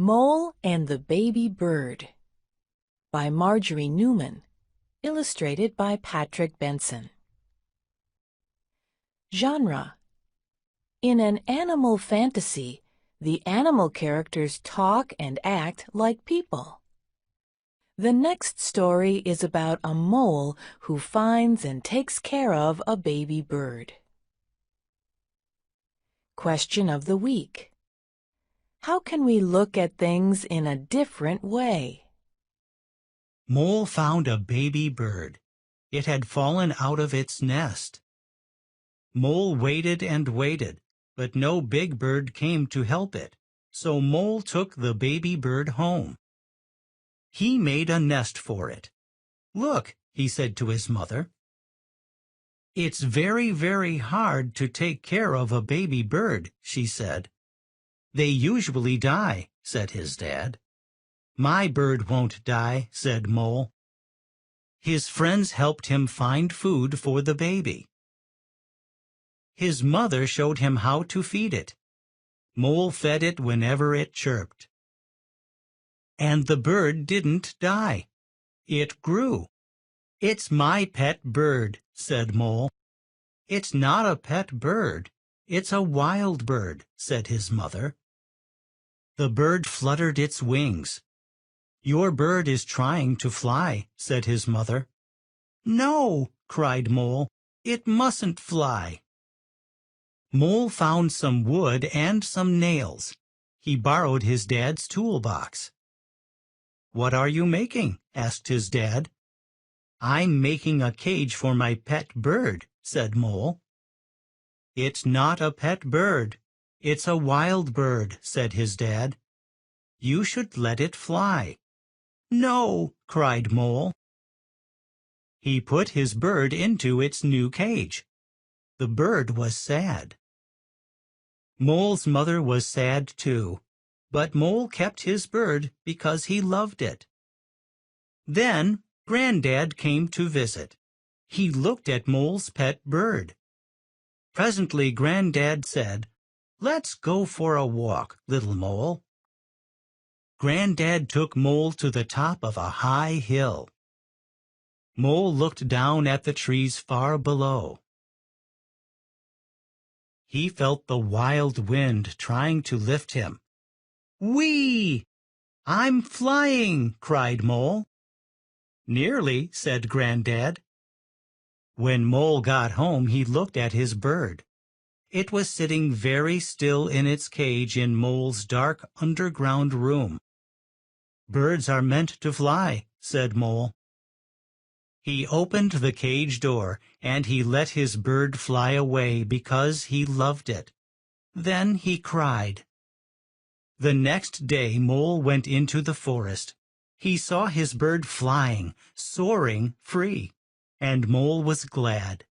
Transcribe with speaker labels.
Speaker 1: Mole and the Baby Bird by Marjorie Newman, illustrated by Patrick Benson. Genre: in an animal fantasy, the animal characters talk and act like people. The next story is about a mole who finds and takes care of a baby bird. Question of the week: how can we look at things in a different way?
Speaker 2: Mole found a baby bird. It had fallen out of its nest. Mole waited and waited, but no big bird came to help it, so Mole took the baby bird home. He made a nest for it. "Look," he said to his mother. "It's very, very hard to take care of a baby bird," she said. "They usually die," said his dad. "My bird won't die," said Mole. His friends helped him find food for the baby. His mother showed him how to feed it. Mole fed it whenever it chirped. And the bird didn't die. It grew. "It's my pet bird," said Mole. "It's not a pet bird. It's a wild bird," said his mother. The bird fluttered its wings. "Your bird is trying to fly," said his mother. "No," cried Mole, "it mustn't fly." Mole found some wood and some nails. He borrowed his dad's toolbox. "What are you making?" asked his dad. "I'm making a cage for my pet bird," said Mole. "It's not a pet bird. It's a wild bird," said his dad. "You should let it fly." "No," cried Mole. He put his bird into its new cage. The bird was sad. Mole's mother was sad too, but Mole kept his bird because he loved it. Then Granddad came to visit. He looked at Mole's pet bird. Presently Granddad said, "Let's go for a walk, little Mole." Granddad took Mole to the top of a high hill. Mole looked down at the trees far below. He felt the wild wind trying to lift him. "Whee! I'm flying!" cried Mole. "Nearly," said Granddad. When Mole got home, he looked at his bird. It was sitting very still in its cage in Mole's dark underground room. "Birds are meant to fly," said Mole. He opened the cage door, and he let his bird fly away because he loved it. Then he cried. The next day Mole went into the forest. He saw his bird flying, soaring free, and Mole was glad.